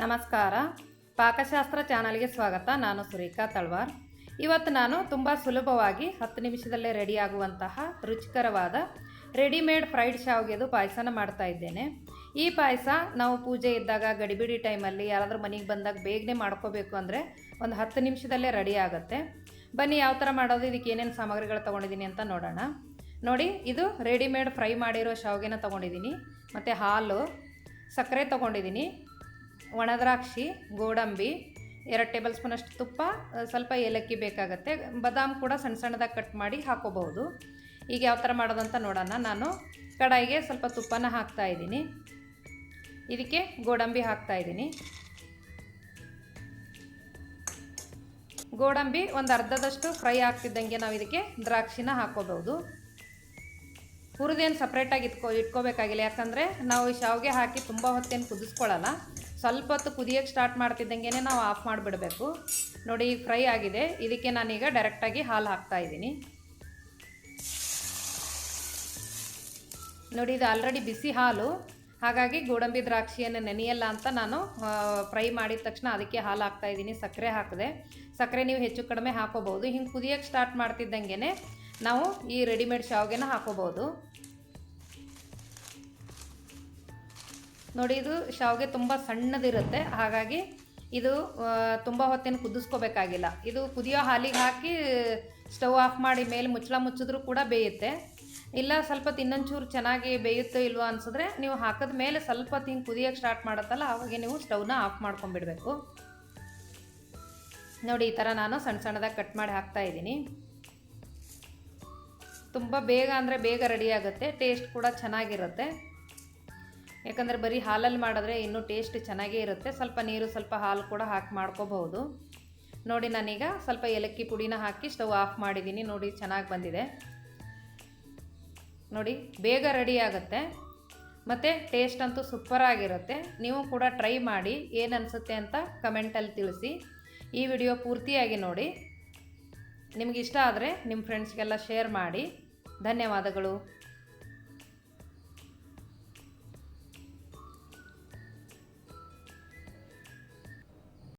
ನಮಸ್ಕಾರ. ಪಾಕಶಾಸ್ತ್ರ ಚಾನಲ್ಗೆ ಸ್ವಾಗತ. ನಾನು ಸುರೇಖಾ ತಳವಾರ್. ಇವತ್ತು ನಾನು ತುಂಬ ಸುಲಭವಾಗಿ 10 ನಿಮಿಷದಲ್ಲೇ ರೆಡಿ ಆಗುವಂತಹ ರುಚಿಕರವಾದ ರೆಡಿಮೇಡ್ ಫ್ರೈಡ್ ಶಾವಿಗೆದು ಪಾಯಸನ ಮಾಡ್ತಾ ಇದ್ದೇನೆ. ಈ ಪಾಯಸ ನಾವು ಪೂಜೆ ಇದ್ದಾಗ, ಗಡಿಬಿಡಿ ಟೈಮಲ್ಲಿ ಯಾರಾದರೂ ಮನೆಗೆ ಬಂದಾಗ ಬೇಗನೆ ಮಾಡ್ಕೋಬೇಕು ಅಂದರೆ ಒಂದು 10 ನಿಮಿಷದಲ್ಲೇ ರೆಡಿ ಆಗುತ್ತೆ. ಬನ್ನಿ ಯಾವ ಥರ ಮಾಡೋದು, ಇದಕ್ಕೆ ಏನೇನು ಸಾಮಗ್ರಿಗಳು ತೊಗೊಂಡಿದ್ದೀನಿ ಅಂತ ನೋಡೋಣ. ನೋಡಿ, ಇದು ರೆಡಿಮೇಡ್ ಫ್ರೈ ಮಾಡಿರೋ ಶಾವಿಗೆನ ತೊಗೊಂಡಿದ್ದೀನಿ. ಮತ್ತು ಹಾಲು, ಸಕ್ಕರೆ ತೊಗೊಂಡಿದ್ದೀನಿ, ಒಣದ್ರಾಕ್ಷಿ, ಗೋಡಂಬಿ, 2 ಟೇಬಲ್ ಸ್ಪೂನಷ್ಟು ತುಪ್ಪ, ಸ್ವಲ್ಪ ಏಲಕ್ಕಿ ಬೇಕಾಗುತ್ತೆ. ಬಾದಾಮ್ ಕೂಡ ಸಣ್ಣ ಸಣ್ಣದಾಗಿ ಕಟ್ ಮಾಡಿ ಹಾಕೋಬಹುದು. ಈಗ ಯಾವ ಥರ ಮಾಡೋದಂತ ನೋಡೋಣ. ನಾನು ಕಡಾಯಿಗೆ ಸ್ವಲ್ಪ ತುಪ್ಪನ ಹಾಕ್ತಾಯಿದ್ದೀನಿ. ಇದಕ್ಕೆ ಗೋಡಂಬಿ ಹಾಕ್ತಾಯಿದ್ದೀನಿ. ಗೋಡಂಬಿ ಒಂದು ಅರ್ಧದಷ್ಟು ಫ್ರೈ ಆಗ್ತಿದ್ದಂಗೆ ನಾವು ಇದಕ್ಕೆ ದ್ರಾಕ್ಷಿನ ಹಾಕೋಬಹುದು. ಹುರಿದೇನು ಸಪ್ರೇಟಾಗಿ ಇಟ್ಕೋಬೇಕಾಗಿಲ್ಲ, ಯಾಕಂದರೆ ನಾವು ಶಾವಿಗೆ ಹಾಕಿ ತುಂಬ ಹೊತ್ತೇನು ಕುದಿಸ್ಕೊಳ್ಳಲ್ಲ. ಸ್ವಲ್ಪ ಹೊತ್ತು ಕುದಿಯೋಕ್ಕೆ ಸ್ಟಾರ್ಟ್ ಮಾಡ್ತಿದ್ದಂಗೆ ನಾವು ಆಫ್ ಮಾಡಿಬಿಡಬೇಕು. ನೋಡಿ, ಈಗ ಫ್ರೈ ಆಗಿದೆ. ಇದಕ್ಕೆ ನಾನೀಗ ಡೈರೆಕ್ಟಾಗಿ ಹಾಲು ಹಾಕ್ತಾಯಿದ್ದೀನಿ. ನೋಡಿ, ಇದು ಆಲ್ರೆಡಿ ಬಿಸಿ ಹಾಲು, ಹಾಗಾಗಿ ಗೋಡಂಬಿ ದ್ರಾಕ್ಷಿಯನ್ನು ನೆನೆಯಲ್ಲ ಅಂತ ನಾನು ಫ್ರೈ ಮಾಡಿದ ತಕ್ಷಣ ಅದಕ್ಕೆ ಹಾಲು ಹಾಕ್ತಾಯಿದ್ದೀನಿ. ಸಕ್ಕರೆ ಹಾಕಿದೆ. ಸಕ್ಕರೆ ನೀವು ಹೆಚ್ಚು ಕಡಿಮೆ ಹಾಕೋಬಹುದು. ಹಿಂಗೆ ಕುದಿಯೋಕ್ಕೆ ಸ್ಟಾರ್ಟ್ ಮಾಡ್ತಿದ್ದಂಗೆ ನಾವು ಈ ರೆಡಿಮೇಡ್ ಶಾವಿಗೆನ ಹಾಕೋಬಹುದು. ನೋಡಿ, ಇದು ಶಾವಿಗೆ ತುಂಬ ಸಣ್ಣದಿರುತ್ತೆ, ಹಾಗಾಗಿ ಇದು ತುಂಬ ಹೊತ್ತೇನು ಕುದಿಸ್ಕೋಬೇಕಾಗಿಲ್ಲ. ಇದು ಕುದಿಯೋ ಹಾಲಿಗೆ ಹಾಕಿ ಸ್ಟವ್ ಆಫ್ ಮಾಡಿ ಮೇಲೆ ಮುಚ್ಚಳ ಮುಚ್ಚಿದ್ರೂ ಕೂಡ ಬೇಯುತ್ತೆ. ಇಲ್ಲ ಸ್ವಲ್ಪ ಇನ್ನೊಂಚೂರು ಚೆನ್ನಾಗಿ ಬೇಯುತ್ತೋ ಇಲ್ವೋ ಅನ್ಸಿದ್ರೆ ನೀವು ಹಾಕಿದ ಮೇಲೆ ಸ್ವಲ್ಪ ಹೊತ್ತು ಹಿಂಗೆ ಕುದಿಯೋಕ್ಕೆ ಸ್ಟಾರ್ಟ್ ಮಾಡುತ್ತಲ್ಲ, ಆವಾಗ ನೀವು ಸ್ಟವ್ನ ಆಫ್ ಮಾಡ್ಕೊಂಡ್ಬಿಡ್ಬೇಕು. ನೋಡಿ, ಈ ಥರ ನಾನು ಸಣ್ಣ ಸಣ್ಣದಾಗಿ ಕಟ್ ಮಾಡಿ ಹಾಕ್ತಾಯಿದ್ದೀನಿ. ತುಂಬ ಬೇಗ ಅಂದರೆ ಬೇಗ ರೆಡಿ ಆಗುತ್ತೆ. ಟೇಸ್ಟ್ ಕೂಡ ಚೆನ್ನಾಗಿರುತ್ತೆ, ಯಾಕಂದರೆ ಬರೀ ಹಾಲಲ್ಲಿ ಮಾಡಿದ್ರೆ ಇನ್ನೂ ಟೇಸ್ಟ್ ಚೆನ್ನಾಗೇ ಇರುತ್ತೆ. ಸ್ವಲ್ಪ ನೀರು, ಸ್ವಲ್ಪ ಹಾಲು ಕೂಡ ಹಾಕಿ ಮಾಡ್ಕೋಬಹುದು. ನೋಡಿ, ನಾನೀಗ ಸ್ವಲ್ಪ ಏಲಕ್ಕಿ ಪುಡಿನ ಹಾಕಿ ಸ್ಟವ್ ಆಫ್ ಮಾಡಿದ್ದೀನಿ. ನೋಡಿ, ಚೆನ್ನಾಗಿ ಬಂದಿದೆ. ನೋಡಿ, ಬೇಗ ರೆಡಿ ಆಗುತ್ತೆ ಮತ್ತು ಟೇಸ್ಟ್ ಅಂತೂ ಸೂಪರಾಗಿರುತ್ತೆ. ನೀವು ಕೂಡ ಟ್ರೈ ಮಾಡಿ, ಏನು ಅನಿಸುತ್ತೆ ಅಂತ ಕಮೆಂಟಲ್ಲಿ ತಿಳಿಸಿ. ಈ ವಿಡಿಯೋ ಪೂರ್ತಿಯಾಗಿ ನೋಡಿ. ನಿಮಗಿಷ್ಟ ಆದರೆ ನಿಮ್ಮ ಫ್ರೆಂಡ್ಸ್ಗೆಲ್ಲ ಶೇರ್ ಮಾಡಿ. ಧನ್ಯವಾದಗಳು.